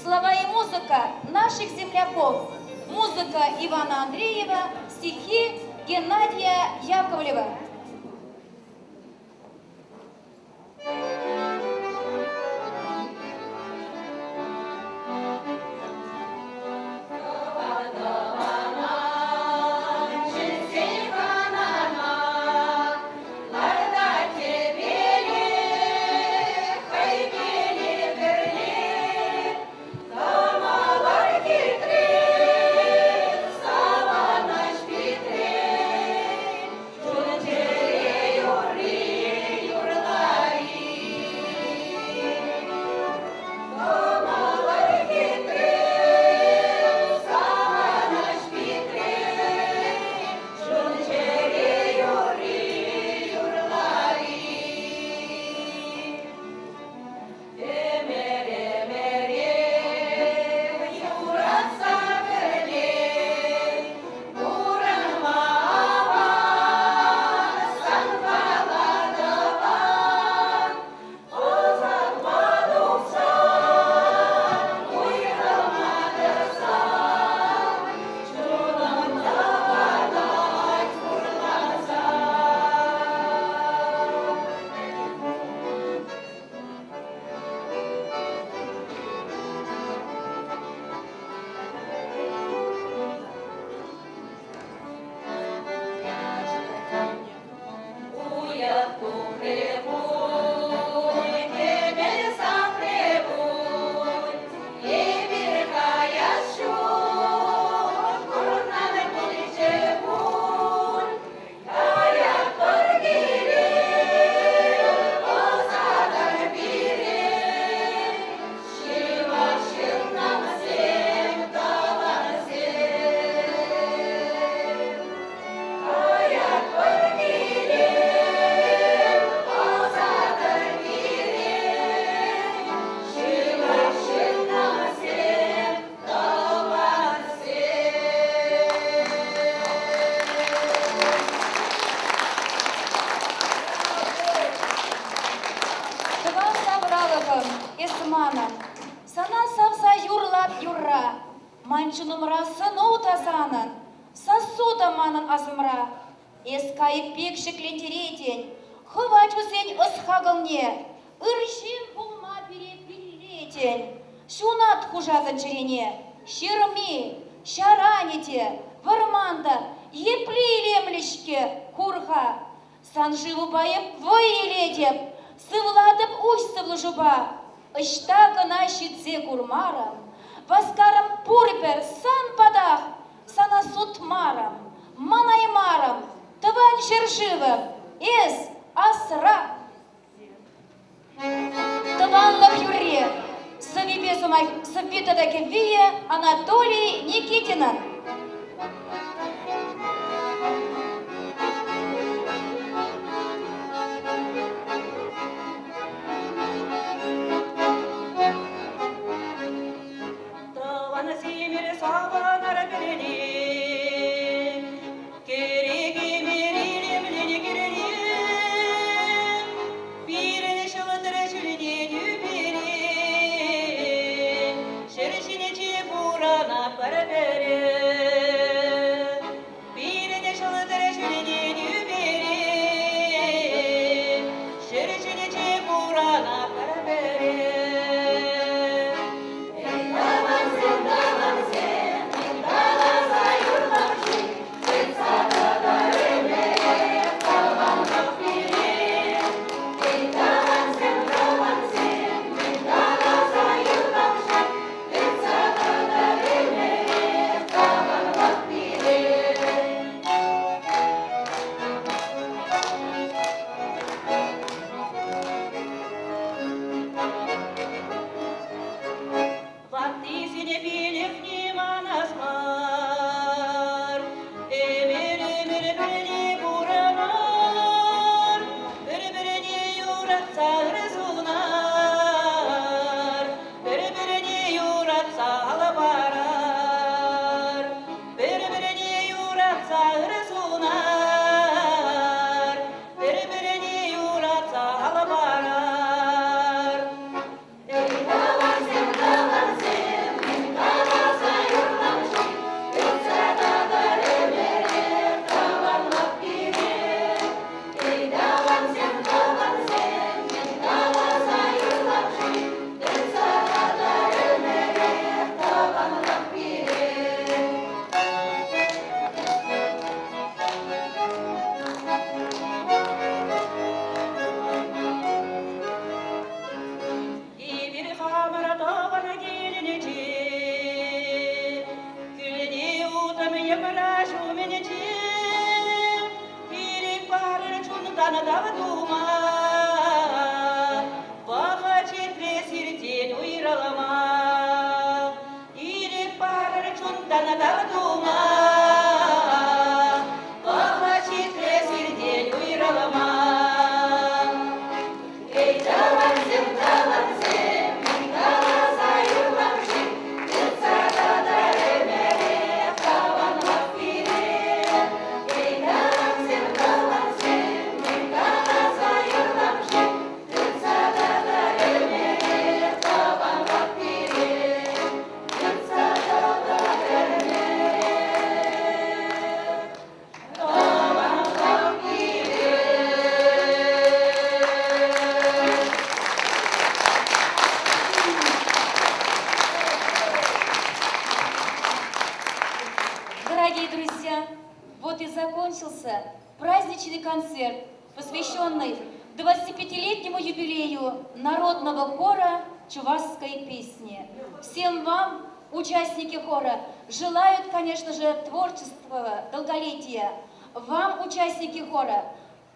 Слова и музыка наших земляков. Музыка Ивана Андреева, стихи Геннадия Яковлева. Сана савса юрлап юрра, манчы нумра сыну тазанын, сасуда манын азымра. Эскайып пек шеклентеретен, хывачусен ысхагылне, ыршим булма перед билетен. Шунат хужазын черене, шерми, шаранете, варманда, еплилемлишке курха. Санживу байып войелетеп, сывладып уш сывлыжуба. Ышта гына щитсе курмарам, васкарам пурпер сан падах, сана сутмарам, манаймарам, тыван шершивым, эс асра. Тыванлық юре, сывипесумай сывпитадаке вие Анатолий Никитинын. Para ver закончился праздничный концерт, посвященный 25-летнему юбилею народного хора чувашской песни. Всем вам, участники хора, желают, конечно же, творчества, долголетия. Вам, участники хора,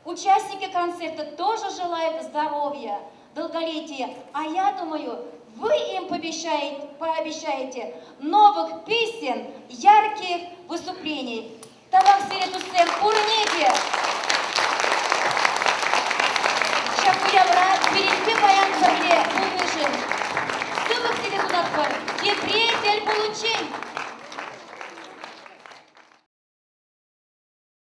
участники концерта тоже желают здоровья, долголетия. А я думаю, вы им пообещаете новых песен, ярких выступлений. Тавак Сиретусем, Курнеги! Шакуявра, перейти паян сабле, Курнышин. Сылых Сиретунатпар, Кепретель получень!